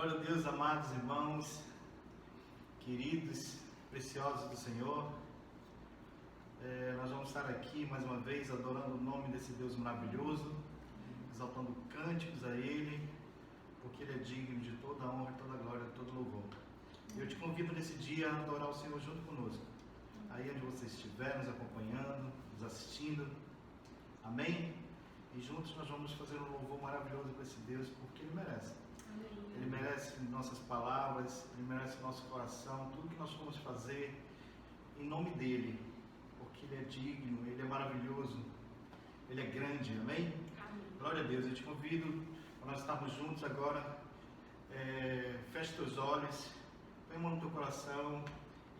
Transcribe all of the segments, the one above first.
Glória a Deus, amados irmãos, queridos, preciosos do Senhor. Nós vamos estar aqui mais uma vez adorando o nome desse Deus maravilhoso, exaltando cânticos a Ele, porque Ele é digno de toda a honra, toda a glória, todo louvor. E eu te convido nesse dia a adorar o Senhor junto conosco, aí onde você estiver, nos acompanhando, nos assistindo. Amém? E juntos nós vamos fazer um louvor maravilhoso para esse Deus, porque Ele merece. Ele merece nossas palavras, Ele merece nosso coração, tudo que nós vamos fazer em nome dEle, porque Ele é digno, Ele é maravilhoso, Ele é grande, amém? Glória a Deus. Eu te convido para nós estarmos juntos agora. Feche teus olhos, põe a mão no teu coração,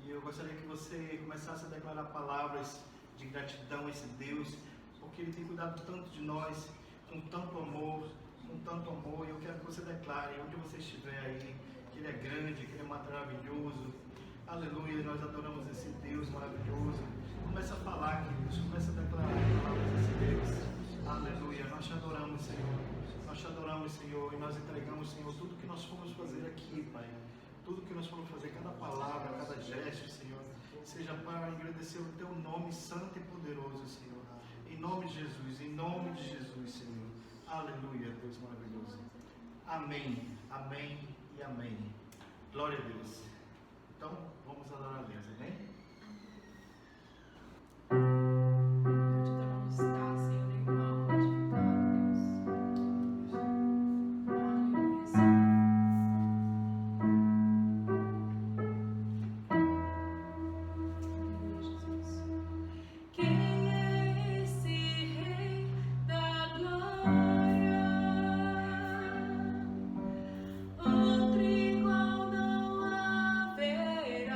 e eu gostaria que você começasse a declarar palavras de gratidão a esse Deus, porque Ele tem cuidado tanto de nós, com tanto amor, e eu quero que você declare, onde você estiver aí, que Ele é grande, que Ele é maravilhoso. Aleluia, nós adoramos esse Deus maravilhoso. Começa a falar, queridos, começa a declarar palavras desse Deus. Aleluia, nós te adoramos, Senhor. Nós te adoramos, Senhor, e nós entregamos, Senhor, tudo que nós fomos fazer aqui, Pai. Tudo que nós fomos fazer, cada palavra, cada gesto, Senhor, seja para agradecer o Teu nome santo e poderoso, Senhor. Em nome de Jesus, Senhor. Aleluia, Deus maravilhoso. Amém, amém e amém. Glória a Deus. Então, vamos adorar a Deus, amém? Outro igual não haverá.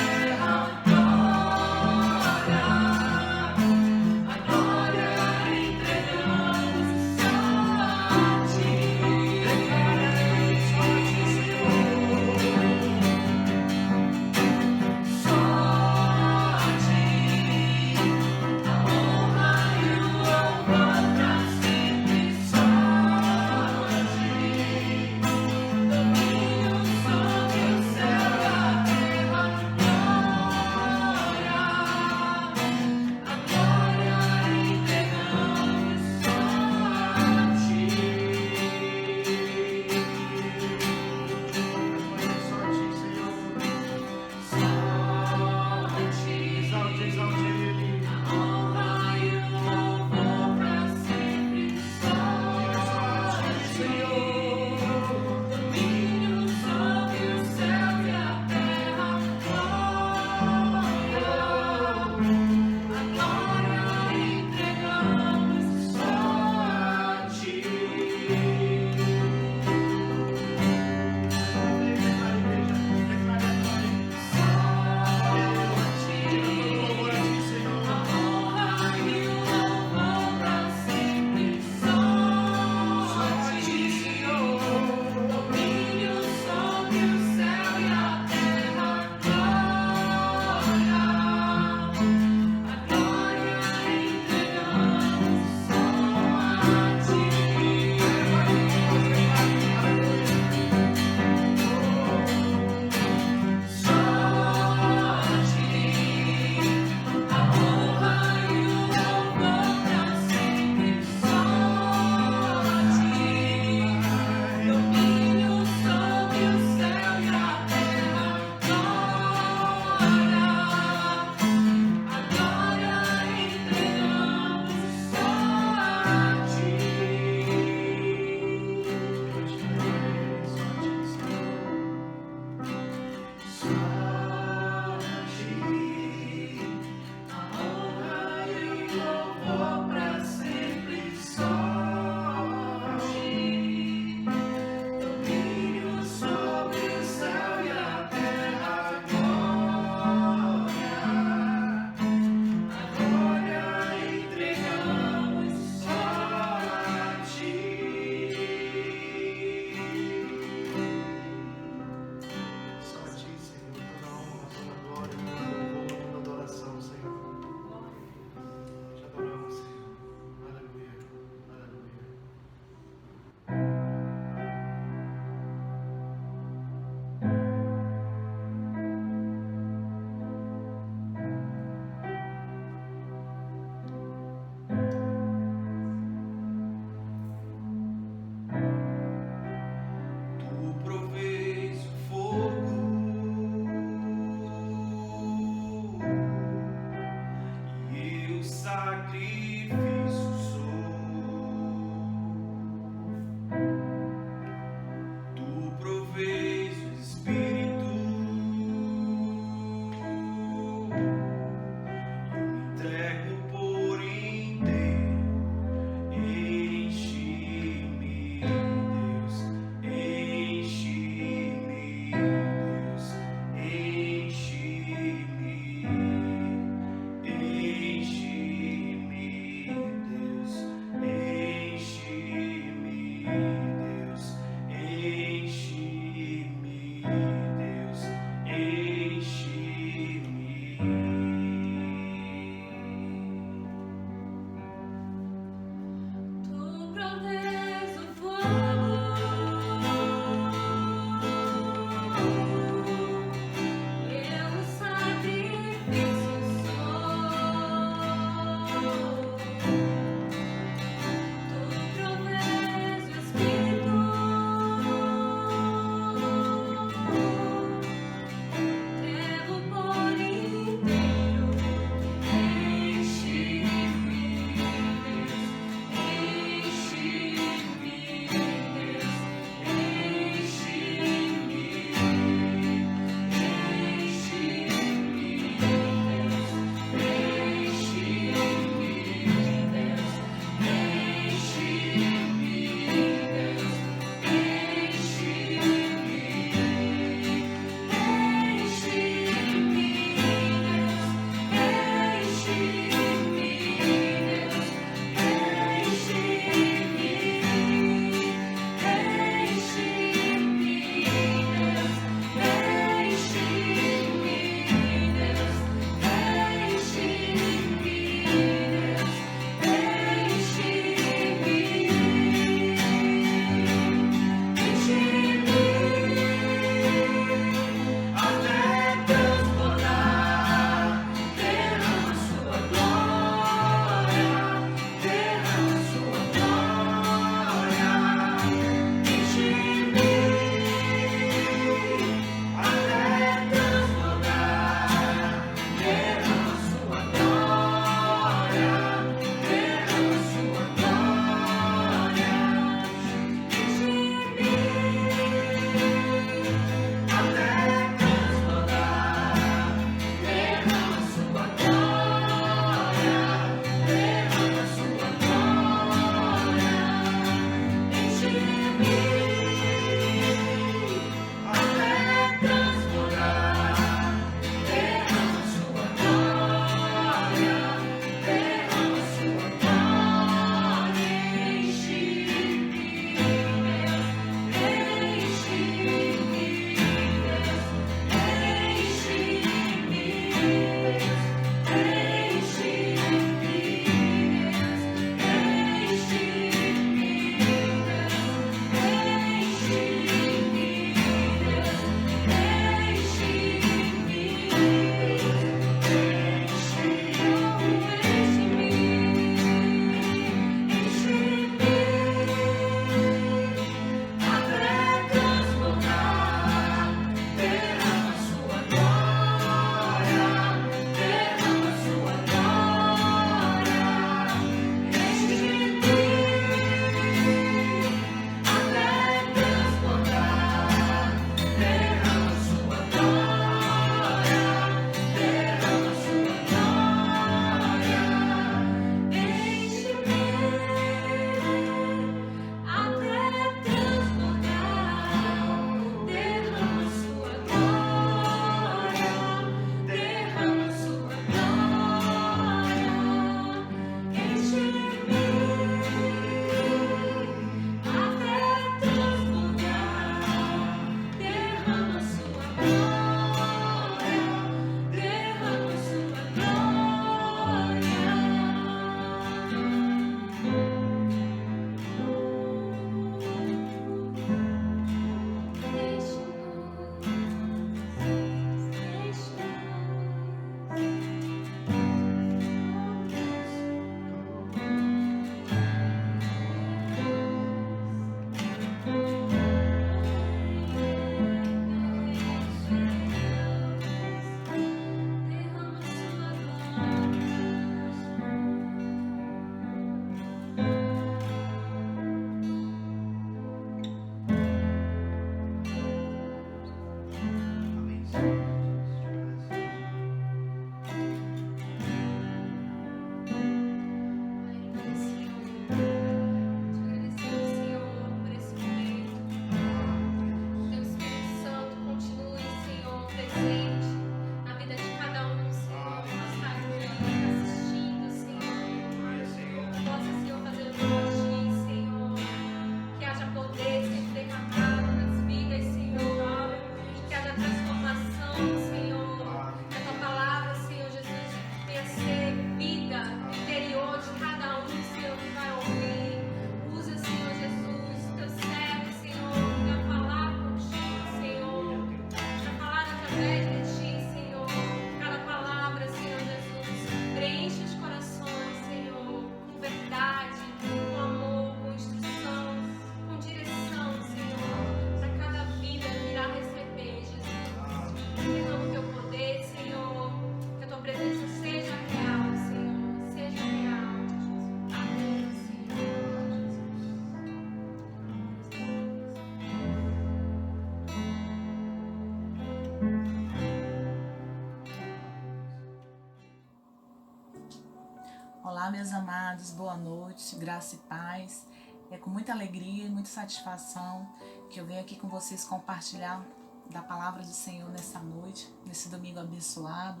Olá, meus amados, boa noite, graça e paz. É com muita alegria e muita satisfação que eu venho aqui com vocês compartilhar da palavra do Senhor nessa noite, nesse domingo abençoado,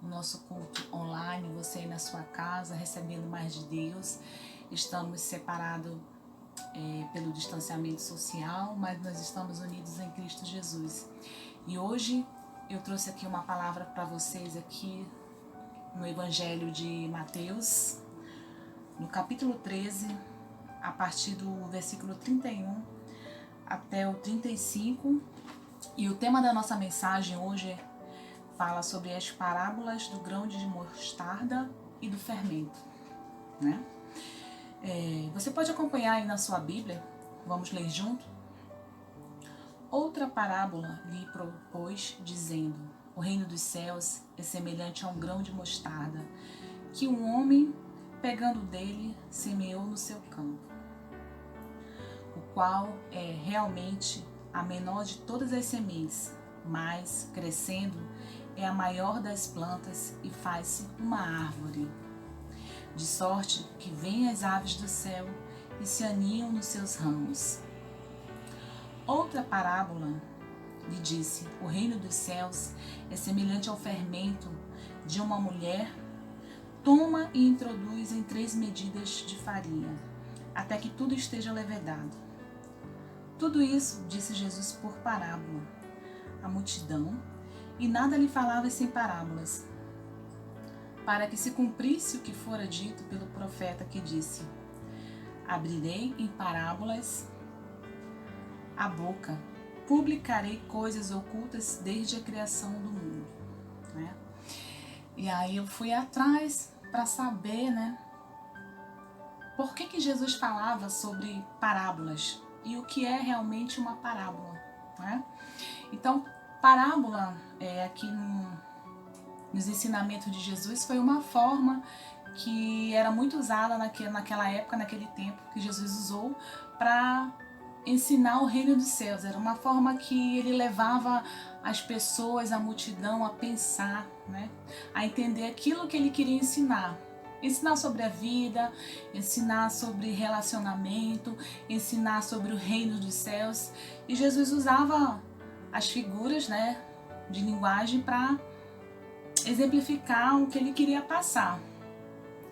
no nosso culto online, você aí na sua casa, recebendo mais de Deus. Estamos separados pelo distanciamento social, mas nós estamos unidos em Cristo Jesus. E hoje eu trouxe aqui uma palavra para vocês aqui no Evangelho de Mateus, no capítulo 13, a partir do versículo 31 até o 35. E o tema da nossa mensagem hoje fala sobre as parábolas do grão de mostarda e do fermento, né? Você pode acompanhar aí na sua Bíblia, vamos ler junto? Outra parábola lhe propôs, dizendo: o reino dos céus é semelhante a um grão de mostarda, que um homem, pegando dele, semeou no seu campo, o qual é realmente a menor de todas as sementes, mas, crescendo, é a maior das plantas e faz-se uma árvore, de sorte que vêm as aves do céu e se aninham nos seus ramos. Outra parábola lhe disse: o reino dos céus é semelhante ao fermento de uma mulher, toma e introduz em 3 medidas de farinha, até que tudo esteja levedado. Tudo isso disse Jesus por parábola à multidão, e nada lhe falava sem parábolas, para que se cumprisse o que fora dito pelo profeta, que disse: abrirei em parábolas a boca, publicarei coisas ocultas desde a criação do mundo, né? E aí eu fui atrás para saber, né, por que Jesus falava sobre parábolas e o que é realmente uma parábola, né? Então, parábola, aqui nos ensinamentos de Jesus, foi uma forma que era muito usada naquela época, naquele tempo, que Jesus usou para ensinar o reino dos céus. Era uma forma que ele levava as pessoas, a multidão, a pensar, né? A entender aquilo que ele queria ensinar. Ensinar sobre a vida, ensinar sobre relacionamento, ensinar sobre o reino dos céus. E Jesus usava as figuras, né, de linguagem para exemplificar o que ele queria passar.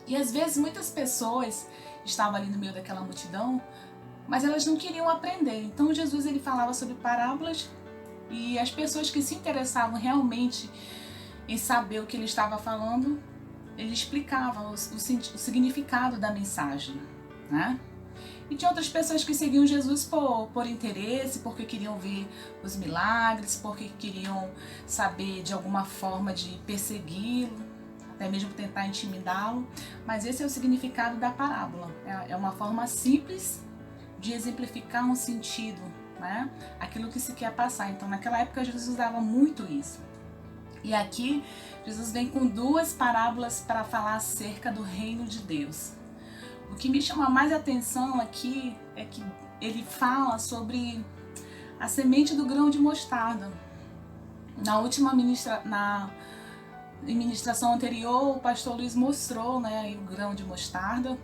E às vezes muitas pessoas estavam ali no meio daquela multidão, mas elas não queriam aprender. Então Jesus ele falava sobre parábolas, e as pessoas que se interessavam realmente em saber o que ele estava falando, ele explicava o significado da mensagem, né? E tinha outras pessoas que seguiam Jesus por interesse, porque queriam ver os milagres, porque queriam saber de alguma forma de persegui-lo, até mesmo tentar intimidá-lo. Mas esse é o significado da parábola. É uma forma simples de exemplificar um sentido, né? Aquilo que se quer passar. Então, naquela época, Jesus usava muito isso. E aqui, Jesus vem com 2 parábolas para falar acerca do reino de Deus. O que me chama mais atenção aqui é que ele fala sobre a semente do grão de mostarda, Na última ministração anterior, o pastor Luiz mostrou, né, o grão de mostarda.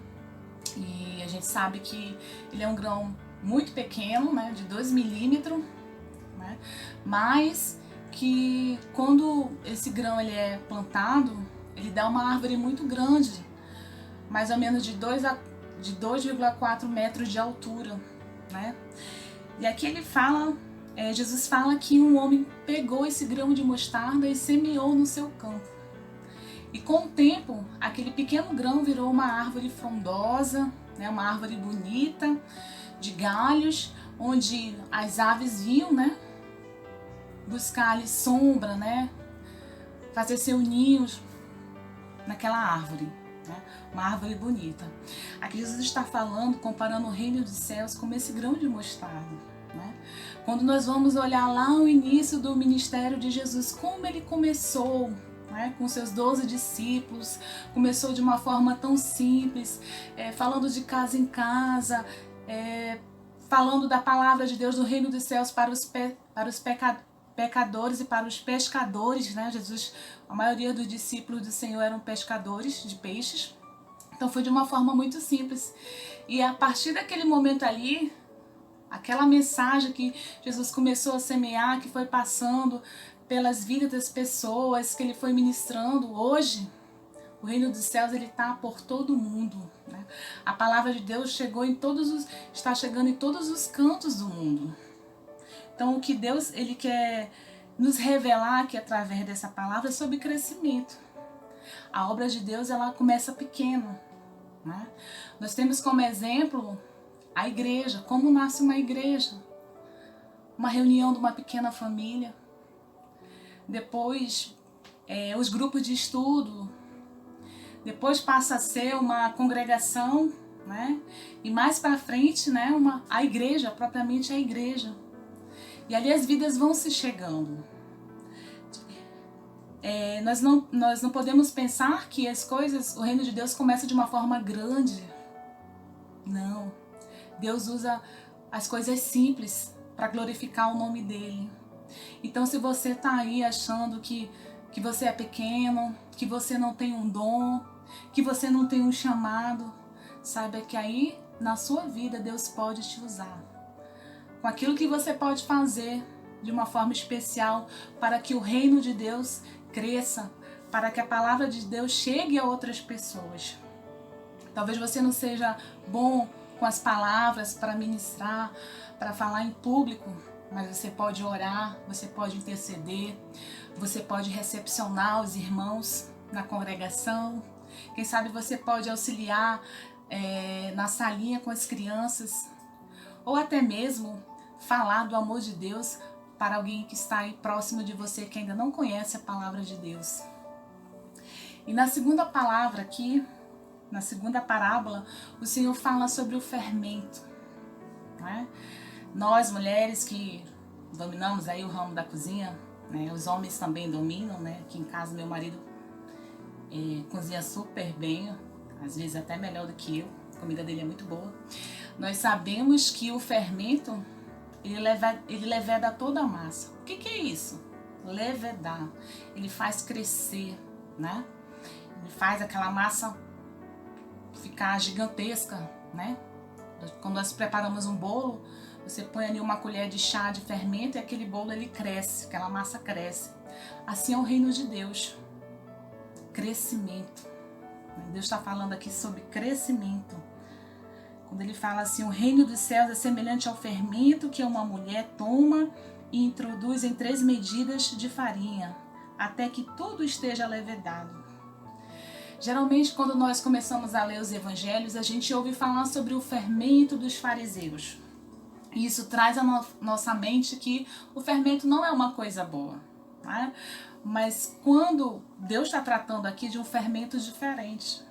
E a gente sabe que ele é um grão muito pequeno, né, de 2 milímetros, né, mas que quando esse grão ele é plantado, ele dá uma árvore muito grande, mais ou menos de 2,4 metros de altura, né? E aqui ele fala, Jesus fala que um homem pegou esse grão de mostarda e semeou no seu campo. E com o tempo, aquele pequeno grão virou uma árvore frondosa, né, uma árvore bonita, de galhos, onde as aves vinham, né, buscar ali sombra, né, fazer seus ninhos naquela árvore, né, uma árvore bonita. Aqui Jesus está falando, comparando o reino dos céus com esse grão de mostarda, né? Quando nós vamos olhar lá o início do ministério de Jesus, como ele começou, né, com seus 12 discípulos, começou de uma forma tão simples, falando de casa em casa, falando da palavra de Deus, do reino dos céus para os pecadores e para os pescadores, né? Jesus, a maioria dos discípulos do Senhor eram pescadores de peixes, então foi de uma forma muito simples. E a partir daquele momento ali, aquela mensagem que Jesus começou a semear, que foi passando pelas vidas das pessoas, que ele foi ministrando, hoje o reino dos céus ele está por todo mundo, né? A palavra de Deus está chegando em todos os cantos do mundo. Então o que Deus ele quer nos revelar aqui através dessa palavra é sobre crescimento. A obra de Deus ela começa pequena, né? Nós temos como exemplo a igreja, como nasce uma igreja, uma reunião de uma pequena família. Depois, os grupos de estudo. Depois passa a ser uma congregação, né? E mais para frente, né? A igreja, propriamente a igreja. E ali as vidas vão se chegando. Nós não podemos pensar que as coisas, o reino de Deus começa de uma forma grande. Não. Deus usa as coisas simples para glorificar o nome dele. Então, se você está aí achando que você é pequeno, que você não tem um dom, que você não tem um chamado, saiba que aí na sua vida Deus pode te usar. Com aquilo que você pode fazer de uma forma especial para que o reino de Deus cresça, para que a palavra de Deus chegue a outras pessoas. Talvez você não seja bom com as palavras para ministrar, para falar em público, mas você pode orar, você pode interceder, você pode recepcionar os irmãos na congregação. Quem sabe você pode auxiliar na salinha com as crianças, ou até mesmo falar do amor de Deus para alguém que está aí próximo de você, que ainda não conhece a palavra de Deus. E na segunda palavra aqui, na segunda parábola, o Senhor fala sobre o fermento, né? Nós, mulheres que dominamos aí o ramo da cozinha, né? Os homens também dominam, né? Aqui em casa meu marido cozinha super bem, às vezes até melhor do que eu, a comida dele é muito boa. Nós sabemos que o fermento, ele leveda toda a massa. O que é isso? Levedar. Ele faz crescer, né? Ele faz aquela massa ficar gigantesca, né? Quando nós preparamos um bolo, você põe ali uma colher de chá de fermento e aquele bolo ele cresce, aquela massa cresce. Assim é o reino de Deus. Crescimento. Deus está falando aqui sobre crescimento. Quando ele fala assim, o reino dos céus é semelhante ao fermento que uma mulher toma e introduz em 3 medidas de farinha, até que tudo esteja levedado. Geralmente, quando nós começamos a ler os evangelhos, a gente ouve falar sobre o fermento dos fariseus. E isso traz à nossa mente que o fermento não é uma coisa boa, né? Mas quando Deus está tratando aqui de um fermento diferente,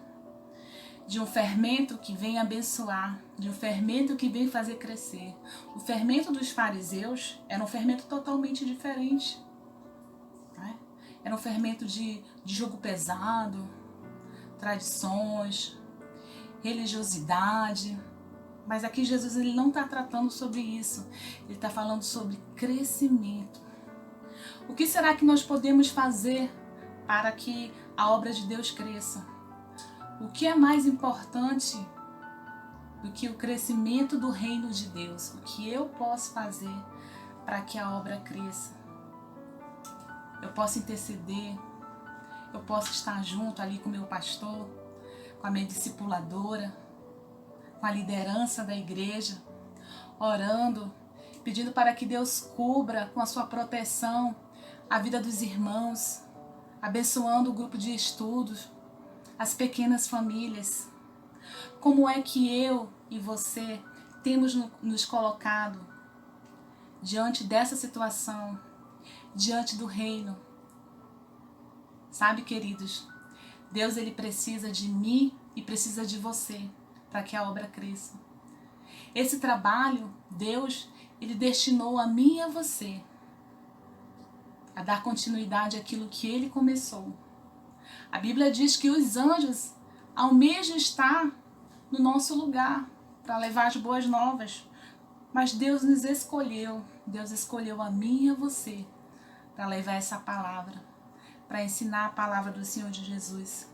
de um fermento que vem abençoar, de um fermento que vem fazer crescer. O fermento dos fariseus era um fermento totalmente diferente, né? Era um fermento de jugo pesado, tradições, religiosidade. Mas aqui Jesus ele não está tratando sobre isso. Ele está falando sobre crescimento. O que será que nós podemos fazer para que a obra de Deus cresça? O que é mais importante do que o crescimento do reino de Deus? O que eu posso fazer para que a obra cresça? Eu posso interceder, eu posso estar junto ali com o meu pastor, com a minha discipuladora, com a liderança da igreja, orando, pedindo para que Deus cubra com a sua proteção a vida dos irmãos, abençoando o grupo de estudos, as pequenas famílias. Como é que eu e você temos nos colocado diante dessa situação, diante do reino? Sabe, queridos, Deus ele precisa de mim e precisa de você para que a obra cresça. Esse trabalho, Deus, ele destinou a mim e a você a dar continuidade àquilo que ele começou. A Bíblia diz que os anjos almejam estar no nosso lugar para levar as boas novas. Mas Deus nos escolheu, Deus escolheu a mim e a você para levar essa palavra, para ensinar a palavra do Senhor de Jesus.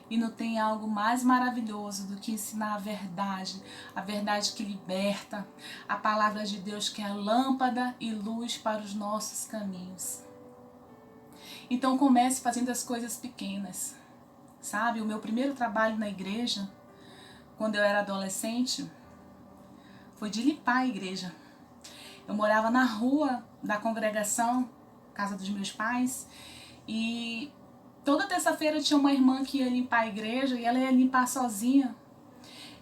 E não tem algo mais maravilhoso do que ensinar a verdade que liberta, a palavra de Deus que é lâmpada e luz para os nossos caminhos. Então comece fazendo as coisas pequenas. Sabe, o meu primeiro trabalho na igreja, quando eu era adolescente, foi de limpar a igreja. Eu morava na rua da congregação, casa dos meus pais, e toda terça-feira tinha uma irmã que ia limpar a igreja e ela ia limpar sozinha.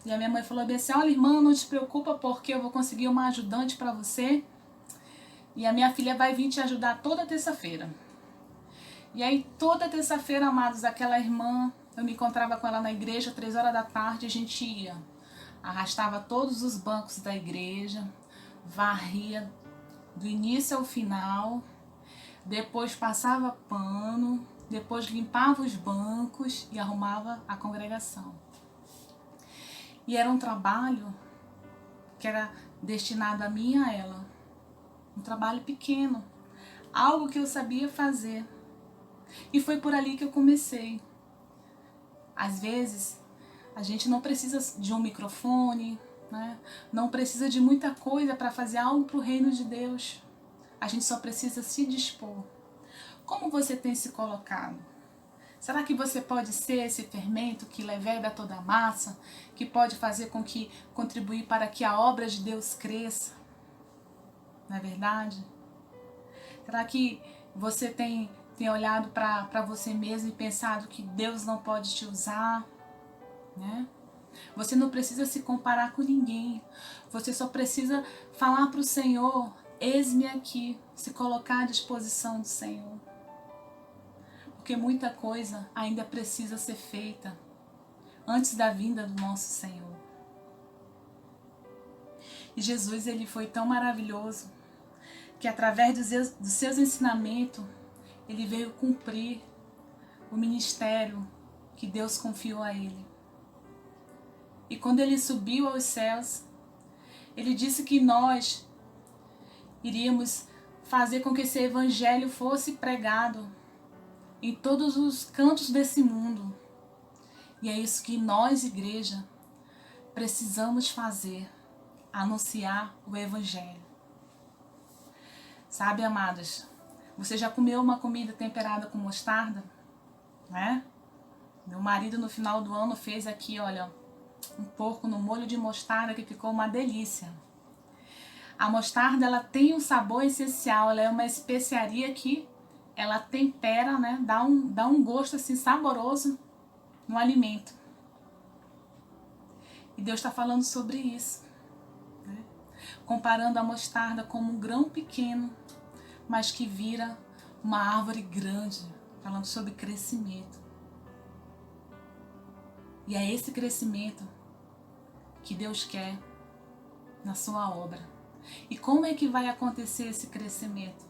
E a minha mãe falou assim: olha, irmã, não te preocupa porque eu vou conseguir uma ajudante para você e a minha filha vai vir te ajudar toda terça-feira. E aí toda terça-feira, amados, aquela irmã, eu me encontrava com ela na igreja, 3 horas da tarde, a gente ia. Arrastava todos os bancos da igreja, varria do início ao final, depois passava pano, depois limpava os bancos e arrumava a congregação. E era um trabalho que era destinado a mim e a ela. Um trabalho pequeno, algo que eu sabia fazer. E foi por ali que eu comecei. Às vezes, a gente não precisa de um microfone, né? Não precisa de muita coisa para fazer algo para o reino de Deus. A gente só precisa se dispor. Como você tem se colocado? Será que você pode ser esse fermento que leveda toda a massa, que pode fazer com que contribuir para que a obra de Deus cresça? Não é verdade? Será que você tem olhado para você mesmo e pensado que Deus não pode te usar? Né? Você não precisa se comparar com ninguém. Você só precisa falar para o Senhor: eis-me aqui, se colocar à disposição do Senhor. Porque muita coisa ainda precisa ser feita antes da vinda do nosso Senhor. E Jesus, ele foi tão maravilhoso que através dos seus ensinamentos, ele veio cumprir o ministério que Deus confiou a ele. E quando ele subiu aos céus, ele disse que nós iríamos fazer com que esse evangelho fosse pregado em todos os cantos desse mundo. E é isso que nós, igreja, precisamos fazer, anunciar o evangelho. Sabe, amados, você já comeu uma comida temperada com mostarda? Né? Meu marido no final do ano fez aqui, olha, um porco no molho de mostarda que ficou uma delícia. A mostarda, ela tem um sabor essencial, ela é uma especiaria que ela tempera, né? Dá um gosto assim saboroso no alimento. E Deus está falando sobre isso, né? Comparando a mostarda como um grão pequeno, mas que vira uma árvore grande, falando sobre crescimento. E é esse crescimento que Deus quer na sua obra. E como é que vai acontecer esse crescimento?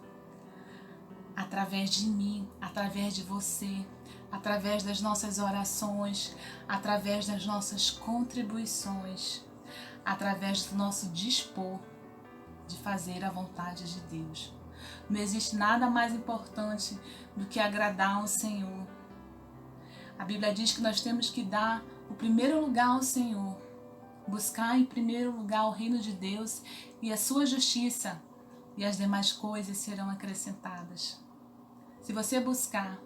Através de mim, através de você, através das nossas orações, através das nossas contribuições, através do nosso dispor de fazer a vontade de Deus. Não existe nada mais importante do que agradar ao Senhor. A Bíblia diz que nós temos que dar o primeiro lugar ao Senhor. Buscar em primeiro lugar o reino de Deus e a sua justiça, e as demais coisas serão acrescentadas. Se você buscar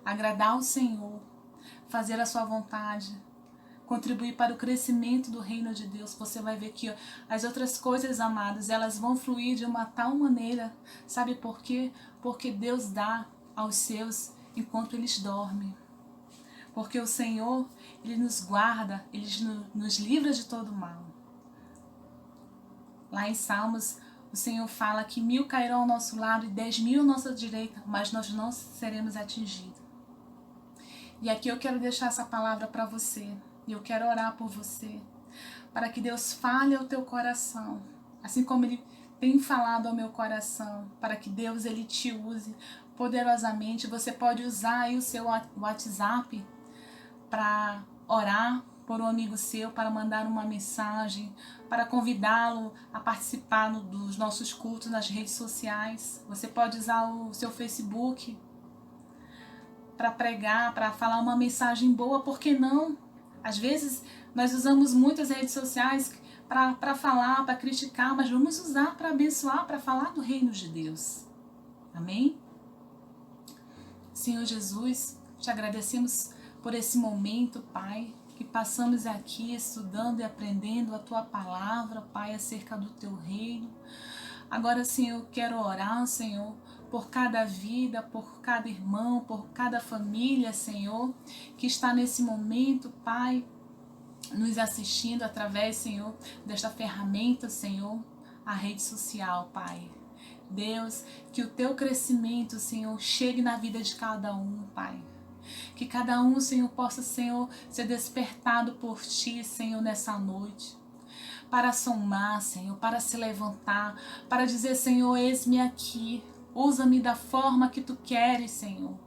agradar ao Senhor, fazer a sua vontade, contribuir para o crescimento do reino de Deus, você vai ver que as outras coisas, amados, elas vão fluir de uma tal maneira. Sabe por quê? Porque Deus dá aos seus enquanto eles dormem. Porque o Senhor, Ele nos guarda, Ele nos livra de todo mal. Lá em Salmos, o Senhor fala que 1000 cairão ao nosso lado e 10.000 à nossa direita, mas nós não seremos atingidos. E aqui eu quero deixar essa palavra para você. E eu quero orar por você, para que Deus fale ao teu coração, assim como Ele tem falado ao meu coração, para que Deus Ele te use poderosamente. Você pode usar aí o seu WhatsApp para orar por um amigo seu, para mandar uma mensagem, para convidá-lo a participar dos nossos cultos nas redes sociais. Você pode usar o seu Facebook para pregar, para falar uma mensagem boa, por que não? Às vezes nós usamos muitas redes sociais para falar, para criticar, mas vamos usar para abençoar, para falar do reino de Deus. Amém? Senhor Jesus, te agradecemos por esse momento, Pai, que passamos aqui estudando e aprendendo a Tua palavra, Pai, acerca do Teu reino. Agora, Senhor, eu quero orar, Senhor, por cada vida, por cada irmão, por cada família, Senhor, que está nesse momento, Pai, nos assistindo através, Senhor, desta ferramenta, Senhor, a rede social, Pai. Deus, que o Teu crescimento, Senhor, chegue na vida de cada um, Pai. Que cada um, Senhor, possa, Senhor, ser despertado por Ti, Senhor, nessa noite. Para somar, Senhor, para se levantar, para dizer, Senhor, eis-me aqui. Usa-me da forma que Tu queres, Senhor.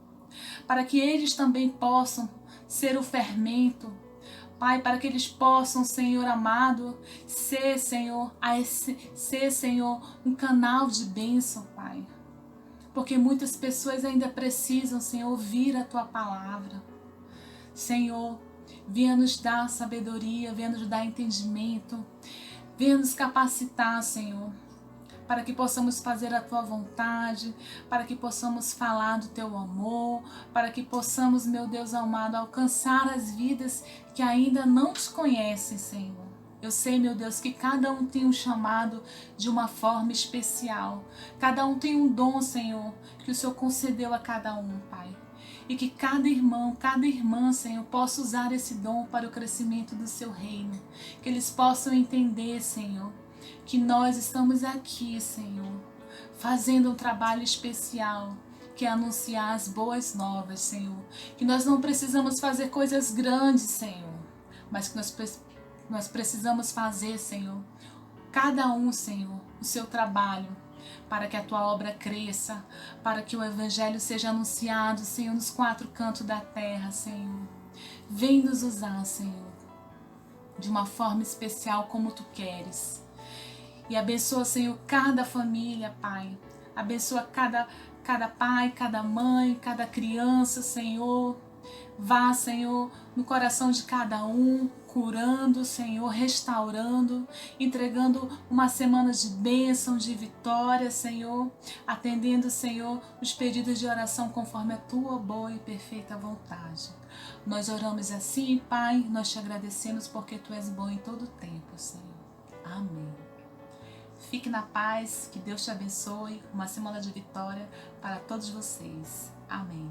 Para que eles também possam ser o fermento, Pai, para que eles possam, Senhor amado, ser, Senhor, um canal de bênção, Pai. Porque muitas pessoas ainda precisam, Senhor, ouvir a Tua palavra. Senhor, venha nos dar sabedoria, venha nos dar entendimento, venha nos capacitar, Senhor, para que possamos fazer a Tua vontade, para que possamos falar do Teu amor, para que possamos, meu Deus amado, alcançar as vidas que ainda não Te conhecem, Senhor. Eu sei, meu Deus, que cada um tem um chamado de uma forma especial. Cada um tem um dom, Senhor, que o Senhor concedeu a cada um, Pai. E que cada irmão, cada irmã, Senhor, possa usar esse dom para o crescimento do Seu reino. Que eles possam entender, Senhor, que nós estamos aqui, Senhor, fazendo um trabalho especial, que é anunciar as boas novas, Senhor. Que nós não precisamos fazer coisas grandes, Senhor, mas que nós precisamos fazer, Senhor, cada um, Senhor, o seu trabalho, para que a Tua obra cresça, para que o Evangelho seja anunciado, Senhor, nos 4 cantos da terra, Senhor. Vem nos usar, Senhor, de uma forma especial como Tu queres. E abençoa, Senhor, cada família, Pai. Abençoa cada pai, cada mãe, cada criança, Senhor. Vá, Senhor, no coração de cada um, curando, Senhor, restaurando, entregando uma semana de bênção, de vitória, Senhor, atendendo, Senhor, os pedidos de oração conforme a Tua boa e perfeita vontade. Nós oramos assim, Pai, nós Te agradecemos porque Tu és bom em todo tempo, Senhor. Amém. Fique na paz, que Deus te abençoe, uma semana de vitória para todos vocês. Amém.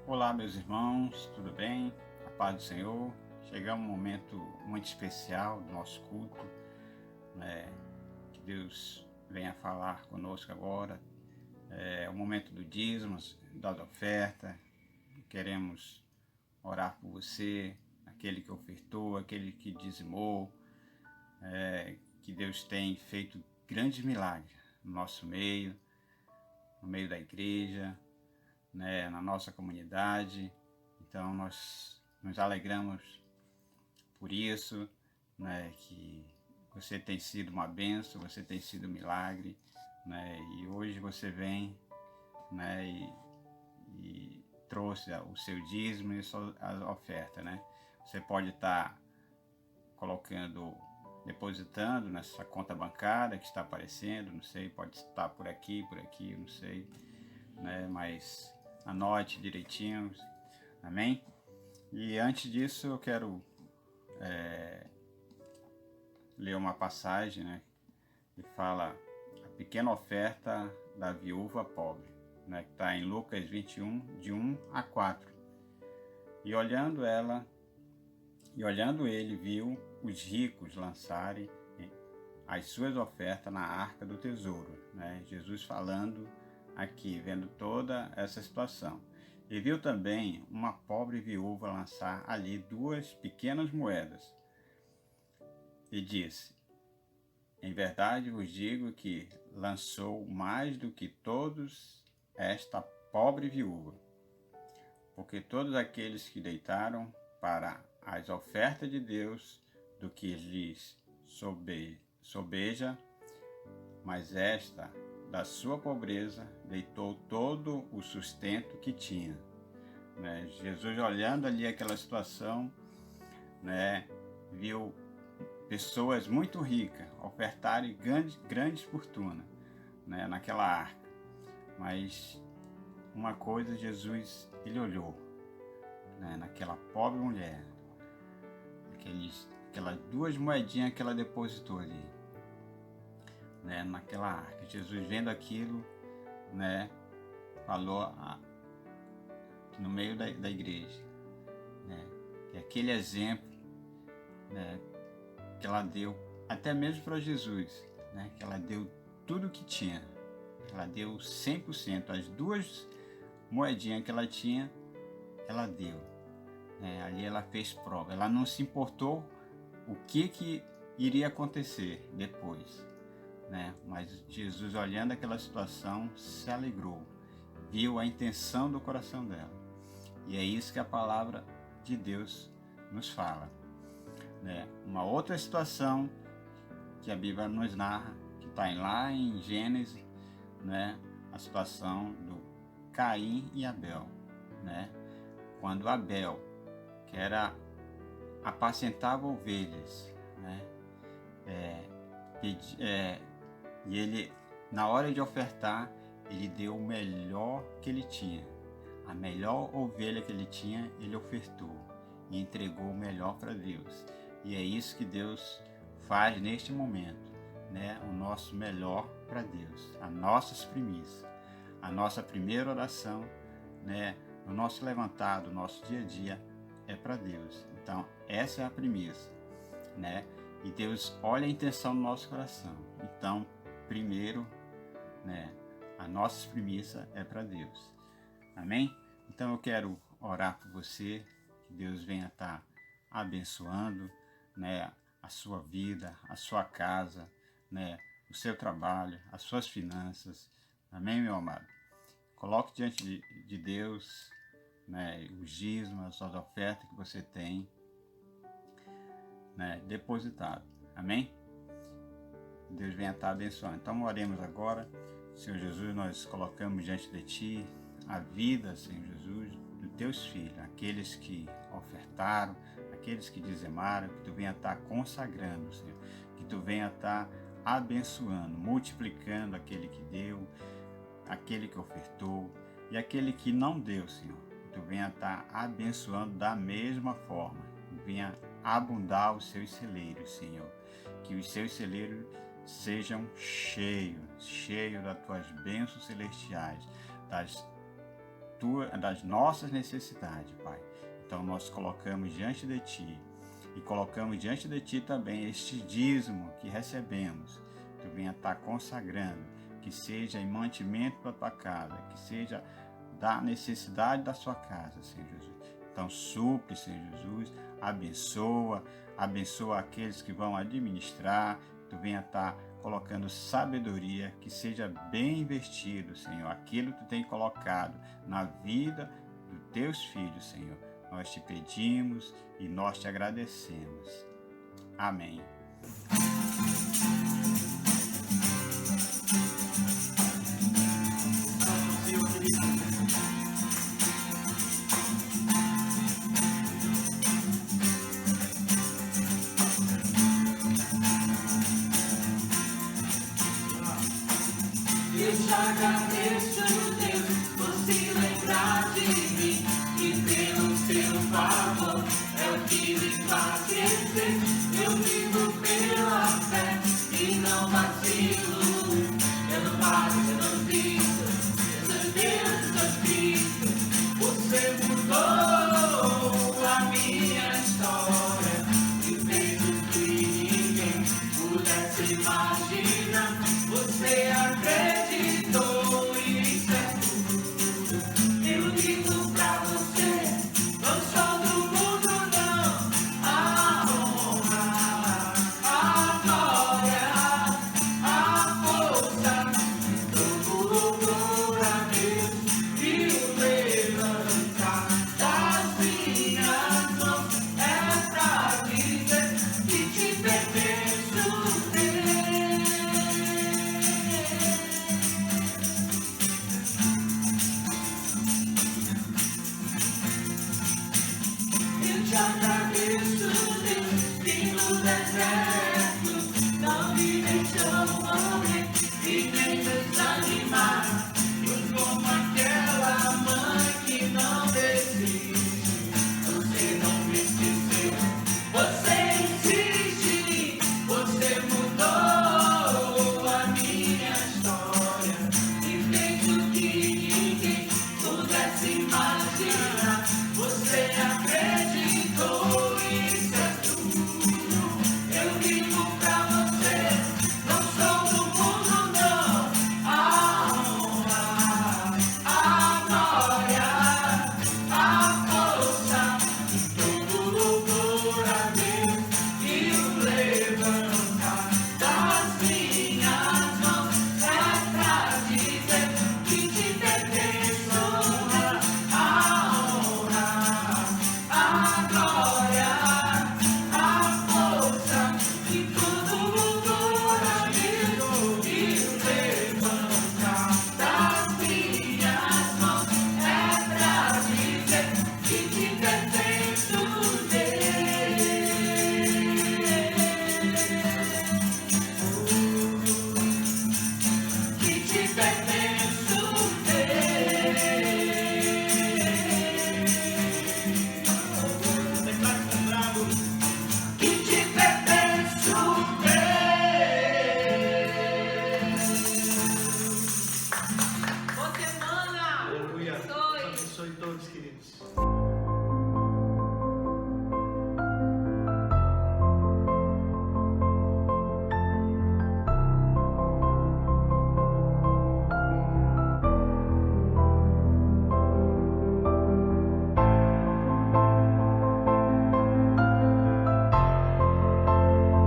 Olá, meus irmãos, tudo bem? A paz do Senhor. Chegamos um momento muito especial do nosso culto, né? Que Deus venha falar conosco agora. É o momento do dízimo, da oferta. Queremos orar por você, aquele que ofertou, aquele que dizimou. Que Deus tem feito grandes milagres no nosso meio, no meio da igreja, né, na nossa comunidade. Então nós nos alegramos por isso, né, que você tem sido uma bênção, você tem sido um milagre, né? E hoje você vem, né? E trouxe o seu dízimo e a oferta, né? Você pode estar depositando nessa conta bancária que está aparecendo, não sei, pode estar por aqui, não sei, né? Mas anote direitinho, amém? E antes disso eu quero ler uma passagem, né? Que fala a pequena oferta da viúva pobre, né? Que está em Lucas 21, de 1 a 4. E olhando ele, viu os ricos lançarem as suas ofertas na arca do tesouro, né? Jesus falando aqui, vendo toda essa situação. E viu também uma pobre viúva lançar ali 2 pequenas moedas. E disse: em verdade vos digo que lançou mais do que todos esta pobre viúva, porque todos aqueles que deitaram para as ofertas de Deus do que lhes sobeja, mas esta, da sua pobreza, deitou todo o sustento que tinha. Né? Jesus, olhando ali aquela situação, né, viu pessoas muito ricas ofertarem grandes fortunas, né, naquela arca. Mas uma coisa Jesus, ele olhou, né, naquela pobre mulher, aquelas 2 moedinhas que ela depositou ali, né, naquela arca. Jesus, vendo aquilo, né, falou no meio da igreja, né, que aquele exemplo, né, que ela deu até mesmo para Jesus, né, que ela deu tudo o que tinha, ela deu 100%, as 2 moedinhas que ela tinha, ela deu, né, ali ela fez prova, ela não se importou o que iria acontecer depois, né, mas Jesus, olhando aquela situação, se alegrou, viu a intenção do coração dela, e é isso que a palavra de Deus nos fala, né? Uma outra situação que a Bíblia nos narra, que está lá em Gênesis, né? A situação do Caim e Abel, né? Quando Abel, que apacentava ovelhas, né? E ele, na hora de ofertar, ele deu o melhor que ele tinha, a melhor ovelha que ele tinha, ele ofertou e entregou o melhor para Deus. E é isso que Deus faz neste momento, né? O nosso melhor para Deus, as nossas primícias, a nossa primeira oração, né? O nosso levantado, o nosso dia a dia é para Deus. Então, essa é a primícia, né? E Deus olha a intenção do nosso coração. Então, primeiro, né? A nossa primícia é para Deus. Amém? Então, eu quero orar por você, que Deus venha estar abençoando, né, a sua vida, a sua casa, né, o seu trabalho, as suas finanças. Amém, meu amado? Coloque diante de Deus, né, os dízimos, as ofertas que você tem, né, depositado. Amém? Deus venha estar abençoando. Então, oremos agora. Senhor Jesus, nós colocamos diante de Ti a vida, Senhor Jesus, dos Teus filhos, aqueles que ofertaram, aqueles que dizimaram, que Tu venha estar consagrando, Senhor, que Tu venha estar abençoando, multiplicando aquele que deu, aquele que ofertou e aquele que não deu, Senhor, que Tu venha estar abençoando da mesma forma, que venha abundar os Seus celeiros, Senhor, que os Seus celeiros sejam cheios das Tuas bênçãos celestiais, das nossas necessidades, Pai. Então nós colocamos diante de Ti e colocamos diante de Ti também este dízimo que recebemos. Tu venha estar consagrando, que seja em mantimento para a Tua casa, que seja da necessidade da sua casa, Senhor Jesus. Então supre, Senhor Jesus, abençoa aqueles que vão administrar. Tu venha estar colocando sabedoria, que seja bem investido, Senhor, aquilo que Tu tem colocado na vida dos Teus filhos, Senhor. Nós Te pedimos e nós Te agradecemos. Amém. Eu te agradeço, Deus, por se lembrar de mim, e pelo seu favor é o que me faz crescer. Eu vivo pela fé e não vacilo, pelo Pai, pelo Cristo, Jesus Deus, Jesus Cristo. Você mudou a minha história e fez o que ninguém pudesse imaginar. Você acreditou e isso é tudo. Eu digo pra você, não sou do mundo não. A honra, a glória, a força, todo louvor a Deus e o levantar das minhas mãos é pra dizer que te pertenço, Deus. Eu te agradeço, Deus, que no deserto não me deixou morrer e nem desanimar. Pois como aquela mãe que não desiste, você não me esqueceu. Você insiste, você mudou a minha história e fez o que ninguém pudesse imaginar. Você acredita.